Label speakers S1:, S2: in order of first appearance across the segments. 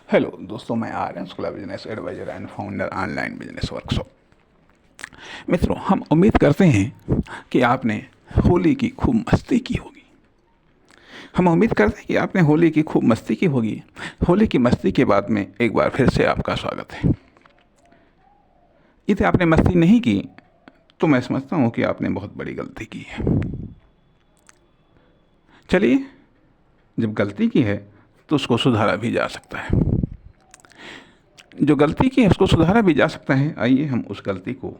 S1: Hello दोस्तों, मैं Aryan Shukla, business adviser and founder online business workshop. मित्रों, हम उम्मीद करते हैं कि आपने होली की खूब मस्ती की होगी। हम उम्मीद करते हैं कि आपने होली की खूब मस्ती की होगी। होली की मस्ती के बाद में एक बार फिर से आपका स्वागत है। यदि आपने मस्ती नहीं की तो मैं समझता हूँ कि आपने बहुत बड़ी गलती की है। चलिए, जब गलती की है तो उसको सुधारा भी जा सकता है। जो गलती की है उसको सुधारा भी जा सकता है। आइए हम उस गलती को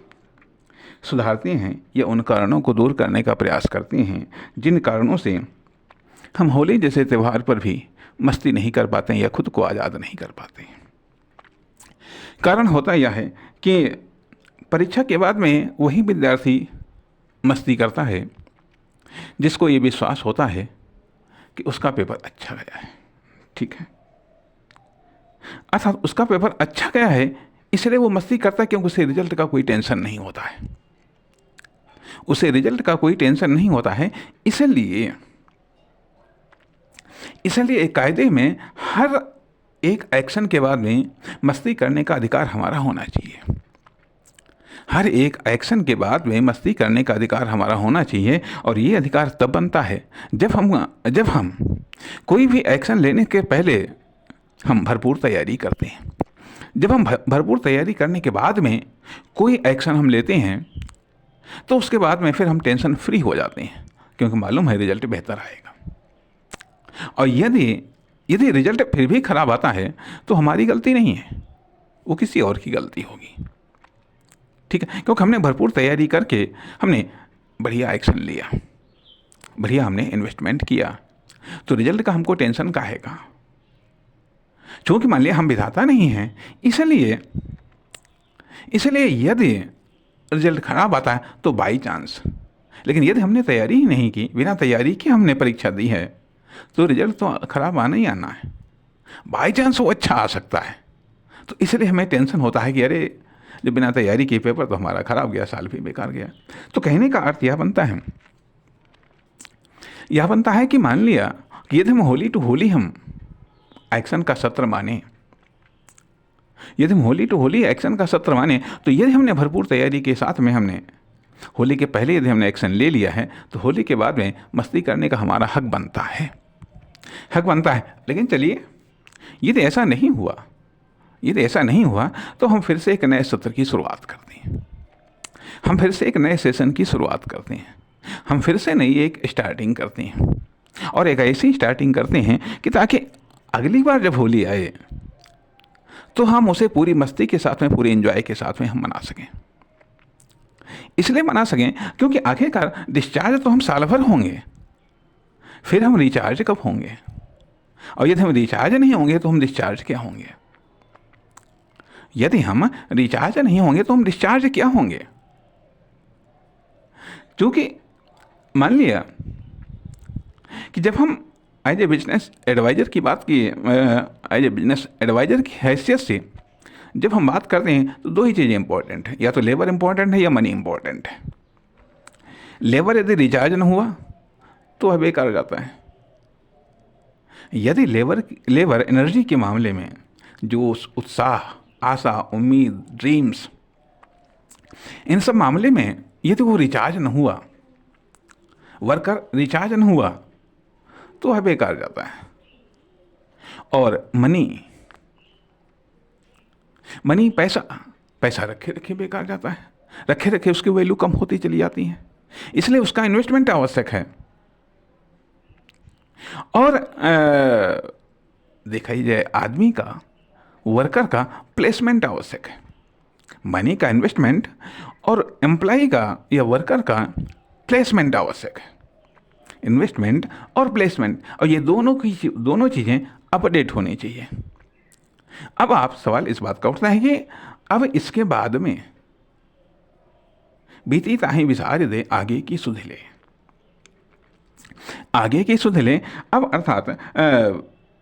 S1: सुधारते हैं या उन कारणों को दूर करने का प्रयास करते हैं जिन कारणों से हम होली जैसे त्यौहार पर भी मस्ती नहीं कर पाते हैं या खुद को आज़ाद नहीं कर पाते हैं। कारण होता यह है कि परीक्षा के बाद में वही विद्यार्थी मस्ती करता है जिसको ये विश्वास होता है कि उसका पेपर अच्छा गया है। ठीक है, अर्थात उसका पेपर अच्छा गया है इसलिए वो मस्ती करता है क्योंकि उसे रिजल्ट का कोई टेंशन नहीं होता है। उसे रिजल्ट का कोई टेंशन नहीं होता है। इसलिए इसलिए एक कायदे में हर एक एक्शन के बाद में मस्ती करने का अधिकार हमारा होना चाहिए। हर एक एक्शन के बाद में मस्ती करने का अधिकार हमारा होना चाहिए। और ये अधिकार तब बनता है जब हम कोई भी एक्शन लेने के पहले हम भरपूर तैयारी करते हैं। जब हम भरपूर तैयारी करने के बाद में कोई एक्शन हम लेते हैं तो उसके बाद में फिर हम टेंशन फ्री हो जाते हैं क्योंकि मालूम है रिजल्ट बेहतर आएगा। और यदि यदि रिजल्ट फिर भी खराब आता है तो हमारी गलती नहीं है, वो किसी और की गलती होगी। ठीक है, क्योंकि हमने भरपूर तैयारी करके हमने बढ़िया एक्शन लिया, बढ़िया हमने इन्वेस्टमेंट किया, तो रिजल्ट का हमको टेंशन काहे का। क्योंकि मान लिया हम विधाता नहीं हैं, इसलिए यदि रिजल्ट खराब आता है तो बाई चांस, लेकिन यदि हमने तैयारी ही नहीं की, बिना तैयारी के हमने परीक्षा दी है, तो रिजल्ट तो खराब आना ही आना है। बाई चांस वो अच्छा आ सकता है, तो इसलिए हमें टेंशन होता है कि अरे जब बिना तैयारी के पेपर तो हमारा खराब गया, साल भी बेकार गया। तो कहने का अर्थ यह बनता है कि मान लिया कि यदि हम होली टू होली हम एक्शन का सत्र माने, यदि हम होली टू होली एक्शन का सत्र माने, तो यदि हमने भरपूर तैयारी के साथ में हमने होली के पहले यदि हमने एक्शन ले लिया है तो होली के बाद में मस्ती करने का हमारा हक बनता है, हक बनता है। लेकिन चलिए, यदि ऐसा नहीं हुआ तो हम फिर से एक नए सत्र की शुरुआत करते हैं, हम फिर से एक नए सेशन की शुरुआत करते हैं, हम फिर से नई एक स्टार्टिंग करते हैं। और एक ऐसी स्टार्टिंग करते हैं कि ताकि अगली बार जब होली आए तो हम उसे पूरी मस्ती के साथ में, पूरे एंजॉय के साथ में हम मना सकें। इसलिए मना सकें क्योंकि आखिरकार डिस्चार्ज तो हम साल भर होंगे, फिर हम रिचार्ज कब होंगे। और यदि हम रिचार्ज नहीं होंगे तो हम डिस्चार्ज क्या होंगे। यदि हम रिचार्ज नहीं होंगे तो हम डिस्चार्ज क्या होंगे। क्योंकि मान लिया कि जब हम एज ए बिजनेस एडवाइज़र की बात की, एज ए बिजनेस एडवाइज़र की हैसियत से जब हम बात करते हैं तो दो ही चीज़ें इंपॉर्टेंट हैं, या तो लेबर इंपॉर्टेंट है या मनी इंपॉर्टेंट है। लेबर यदि रिचार्ज न हुआ तो वह बेकार हो जाता है। यदि लेबर एनर्जी के मामले में जो उत्साह, आशा, उम्मीद, ड्रीम्स, इन सब मामले में यदि वो रिचार्ज न हुआ, वर्कर रिचार्ज न हुआ, तो वह बेकार जाता है। और मनी पैसा रखे रखे बेकार जाता है, रखे रखे उसकी वैल्यू कम होती चली जाती है। इसलिए उसका इन्वेस्टमेंट आवश्यक है। और देखा ही जाए, आदमी का, वर्कर का प्लेसमेंट आवश्यक है। मनी का इन्वेस्टमेंट और एम्प्लॉय का या वर्कर का प्लेसमेंट आवश्यक है। इन्वेस्टमेंट और प्लेसमेंट, और ये दोनों चीज़ें अपडेट होनी चाहिए। अब आप सवाल इस बात का उठता है कि अब इसके बाद में बीती ताही विसार दे आगे की सुध ले, आगे की सुध ले। अब अर्थात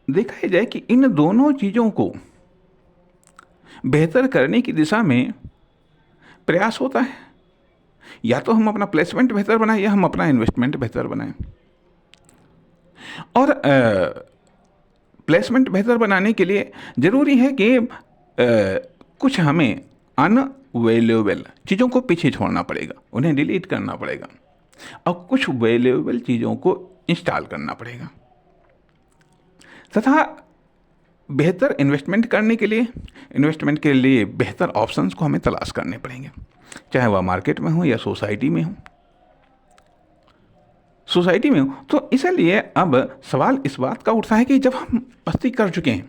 S1: देखा ही जाए कि इन दोनों चीज़ों को बेहतर करने की दिशा में प्रयास होता है। या तो हम अपना प्लेसमेंट बेहतर बनाएं या हम अपना इन्वेस्टमेंट बेहतर बनाएं। और प्लेसमेंट बेहतर बनाने के लिए ज़रूरी है कि कुछ हमें अनवैल्यूएबल चीज़ों को पीछे छोड़ना पड़ेगा, उन्हें डिलीट करना पड़ेगा, और कुछ वैल्यूएबल चीज़ों को इंस्टॉल करना पड़ेगा। तथा बेहतर इन्वेस्टमेंट के लिए बेहतर ऑप्शंस को हमें तलाश करने पड़ेंगे, चाहे वह मार्केट में हो या सोसाइटी में हो। तो इसलिए अब सवाल इस बात का उठता है कि जब हम मस्ती कर चुके हैं,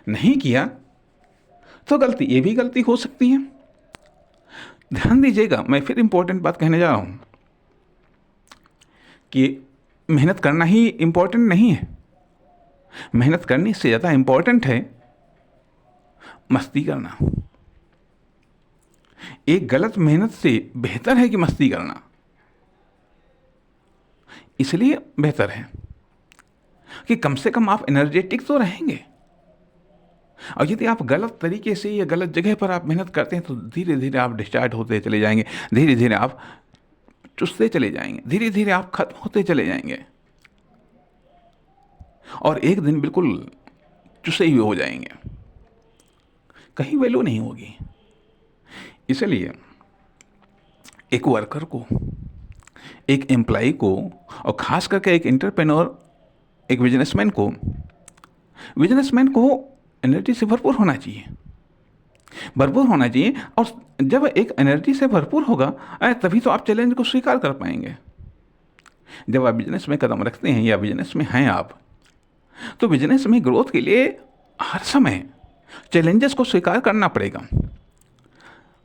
S1: नहीं किया तो ये भी गलती हो सकती है। ध्यान दीजिएगा, मैं फिर इंपॉर्टेंट बात कहने जा रहा हूँ कि मेहनत करना ही इंपॉर्टेंट नहीं है। मेहनत करने से ज़्यादा इंपॉर्टेंट है मस्ती करना। एक गलत मेहनत से बेहतर है कि मस्ती करना। इसलिए बेहतर है कि कम से कम आप एनर्जेटिक तो रहेंगे। और यदि आप गलत तरीके से या गलत जगह पर आप मेहनत करते हैं तो धीरे धीरे आप डिस्चार्ज होते चले जाएंगे, धीरे धीरे आप चुसते चले जाएंगे, धीरे धीरे आप खत्म होते चले जाएंगे, और एक दिन बिल्कुल चुसे हुए हो जाएंगे, कहीं वैल्यू नहीं होगी। इसलिए एक वर्कर को, एक एम्प्लॉय को, और ख़ास करके एक एंटरप्रेन्योर, एक बिजनेसमैन को एनर्जी से भरपूर होना चाहिए, और जब एक एनर्जी से भरपूर होगा तभी तो आप चैलेंज को स्वीकार कर पाएंगे। जब आप बिजनेस में कदम रखते हैं या बिजनेस में हैं आप, तो बिजनेस में ग्रोथ के लिए हर समय चैलेंजेस को स्वीकार करना पड़ेगा।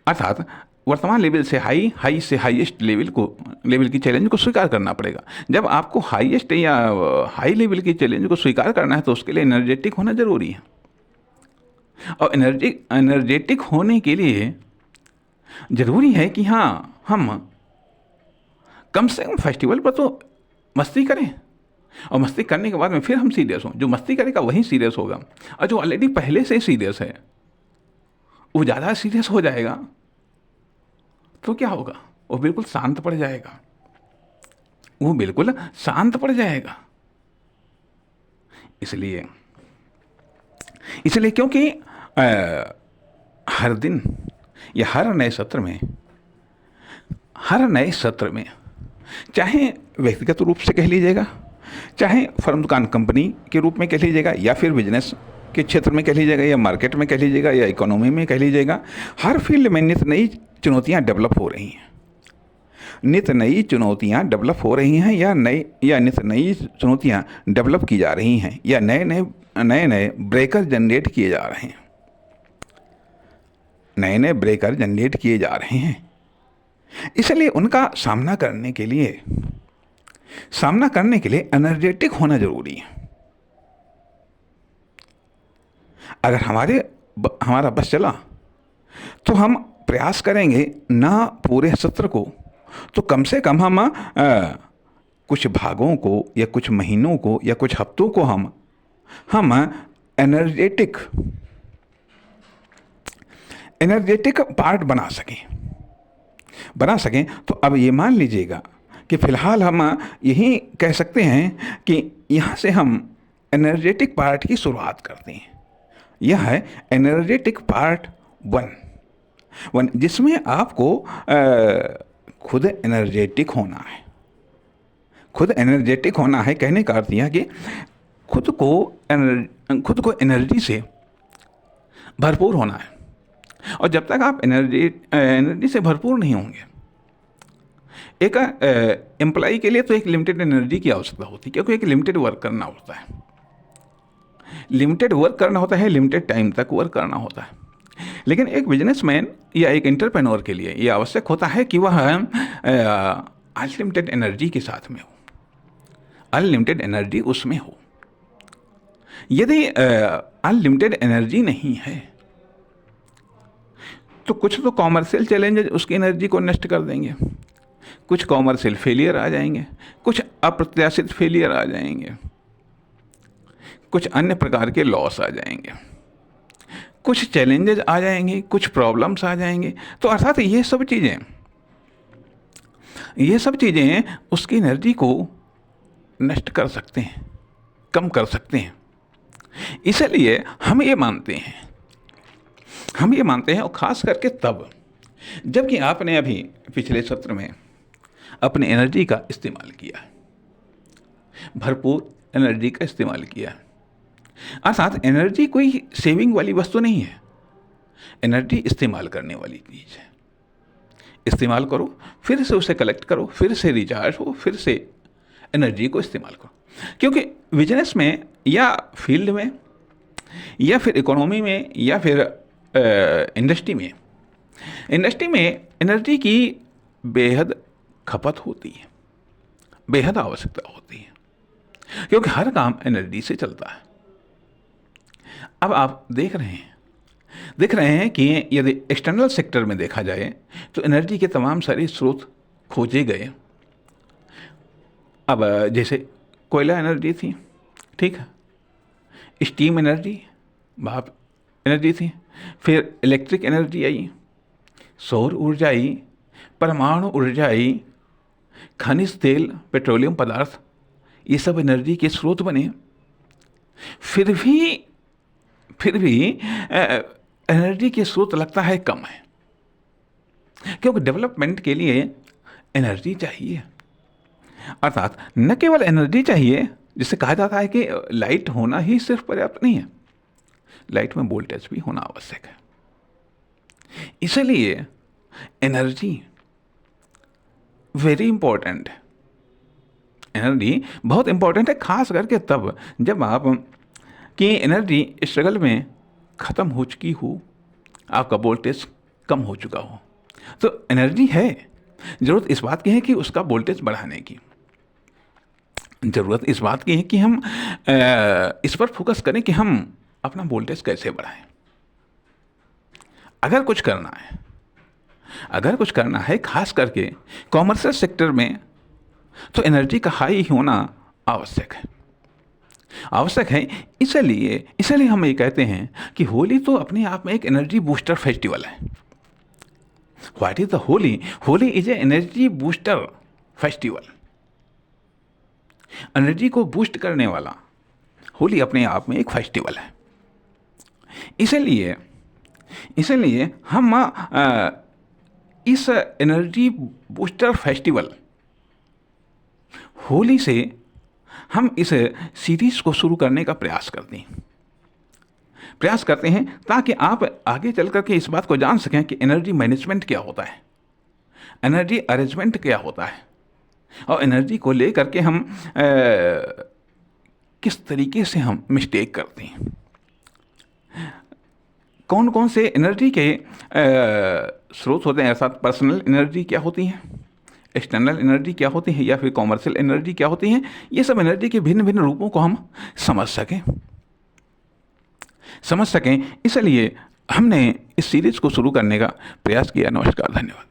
S1: अर्थात वर्तमान लेवल से हाई से हाईएस्ट लेवल की चैलेंज को स्वीकार करना पड़ेगा। जब आपको हाईएस्ट या हाई लेवल की चैलेंज को स्वीकार करना है तो उसके लिए एनर्जेटिक होना जरूरी है। और एनर्जेटिक होने के लिए ज़रूरी है कि हाँ, हम कम से कम फेस्टिवल पर तो मस्ती करें, और मस्ती करने के बाद में फिर हम सीरियस हों। जो मस्ती करेगा वही सीरियस होगा, और जो ऑलरेडी पहले से सीरियस है वो ज़्यादा सीरियस हो जाएगा तो क्या होगा, वो बिल्कुल शांत पड़ जाएगा। इसलिए क्योंकि हर दिन या हर नए सत्र में चाहे व्यक्तिगत रूप से कह लीजिएगा, चाहे फर्म दुकान कंपनी के रूप में कह लीजिएगा, या फिर बिजनेस के क्षेत्र में कह लीजिएगा, या मार्केट में कह लीजिएगा, या इकोनॉमी में कह लीजिएगा, हर फील्ड में नित नई चुनौतियां डेवलप हो रही हैं, या नित नई चुनौतियां डेवलप की जा रही हैं, या नए ब्रेकर जनरेट किए जा रहे हैं। इसलिए उनका सामना करने के लिए एनर्जेटिक होना जरूरी है। अगर हमारा बस चला तो हम प्रयास करेंगे ना पूरे सत्र को, तो कम से कम हम कुछ भागों को, या कुछ महीनों को, या कुछ हफ्तों को हम एनर्जेटिक पार्ट बना सकें। तो अब ये मान लीजिएगा कि फिलहाल हम यही कह सकते हैं कि यहाँ से हम एनर्जेटिक पार्ट की शुरुआत करते हैं। यह है एनर्जेटिक पार्ट 1, जिसमें आपको खुद एनर्जेटिक होना है। कहने का अर्थ यह कि खुद को एनर्जी से भरपूर होना है। और जब तक आप एनर्जी से भरपूर नहीं होंगे, एक एम्प्लॉय के लिए तो एक लिमिटेड एनर्जी की आवश्यकता होती है, क्योंकि एक लिमिटेड वर्क करना होता है, लिमिटेड टाइम तक वर्क करना होता है। लेकिन एक बिजनेसमैन या एक एंटरप्रेन्योर के लिए ये आवश्यक होता है कि वह अनलिमिटेड एनर्जी के साथ में हो, अनलिमिटेड एनर्जी उसमें हो। यदि अनलिमिटेड एनर्जी नहीं है तो कुछ तो कॉमर्शियल चैलेंजेस उसकी एनर्जी को नष्ट कर देंगे, कुछ कॉमर्शियल फेलियर आ जाएंगे, कुछ अप्रत्याशित फेलियर आ जाएंगे, कुछ अन्य प्रकार के लॉस आ जाएंगे, कुछ चैलेंजेस आ जाएंगे, कुछ प्रॉब्लम्स आ जाएंगे। तो अर्थात ये सब चीज़ें उसकी एनर्जी को नष्ट कर सकते हैं, कम कर सकते हैं। इसलिए हम ये मानते हैं और ख़ास करके तब जबकि आपने अभी पिछले सत्र में अपनी एनर्जी का इस्तेमाल किया, भरपूर एनर्जी का इस्तेमाल किया। अर्थात एनर्जी कोई सेविंग वाली वस्तु नहीं है, एनर्जी इस्तेमाल करने वाली चीज़ है। इस्तेमाल करो, फिर से उसे कलेक्ट करो, फिर से रिचार्ज हो, फिर से एनर्जी को इस्तेमाल करो। क्योंकि बिजनेस में या फील्ड में या फिर इकोनॉमी में या फिर इंडस्ट्री में एनर्जी की बेहद खपत होती है, बेहद आवश्यकता होती है, क्योंकि हर काम एनर्जी से चलता है। अब आप देख रहे हैं कि यदि एक्सटर्नल सेक्टर में देखा जाए तो एनर्जी के तमाम सारे स्रोत खोजे गए। अब जैसे कोयला एनर्जी थी, ठीक है, स्टीम एनर्जी, भाप एनर्जी थी, फिर इलेक्ट्रिक एनर्जी आई, सौर ऊर्जा आई, परमाणु ऊर्जा आई, खनिज तेल, पेट्रोलियम पदार्थ, ये सब एनर्जी के स्रोत बने। फिर भी एनर्जी के स्रोत लगता है कम है, क्योंकि डेवलपमेंट के लिए एनर्जी चाहिए। अर्थात न केवल एनर्जी चाहिए, जिसे कहा जाता है कि लाइट होना ही सिर्फ पर्याप्त नहीं है, लाइट में वोल्टेज भी होना आवश्यक है। इसलिए एनर्जी वेरी इंपॉर्टेंट है, एनर्जी बहुत इंपॉर्टेंट है, खास करके तब जब आप की एनर्जी स्ट्रगल में ख़त्म हो चुकी हो, आपका वोल्टेज कम हो चुका हो, तो एनर्जी है, ज़रूरत इस बात की है कि उसका वोल्टेज बढ़ाने की। ज़रूरत इस बात की है कि हम इस पर फोकस करें कि हम अपना वोल्टेज कैसे बढ़ाएं। अगर कुछ करना है खास करके कॉमर्शियल सेक्टर में, तो एनर्जी का हाई होना आवश्यक है। इसलिए हम ये कहते हैं कि होली तो अपने आप में एक एनर्जी बूस्टर फेस्टिवल है। What is the Holi? Holi is a energy booster festival. Energy को बूस्ट करने वाला होली अपने आप में एक फेस्टिवल है। इसलिए हम इस एनर्जी बूस्टर फेस्टिवल होली से हम इस सीरीज को शुरू करने का प्रयास करते हैं ताकि आप आगे चल करके इस बात को जान सकें कि एनर्जी मैनेजमेंट क्या होता है, एनर्जी अरेंजमेंट क्या होता है, और एनर्जी को लेकर के हम किस तरीके से हम मिस्टेक करते हैं, कौन कौन से एनर्जी के स्रोत होते हैं, अर्थात पर्सनल एनर्जी क्या होती है, एक्सटर्नल एनर्जी क्या होती है, या फिर कॉमर्शियल एनर्जी क्या होती है। ये सब एनर्जी के भिन्न भिन्न रूपों को हम समझ सकें। इसलिए हमने इस सीरीज को शुरू करने का प्रयास किया। नमस्कार, धन्यवाद।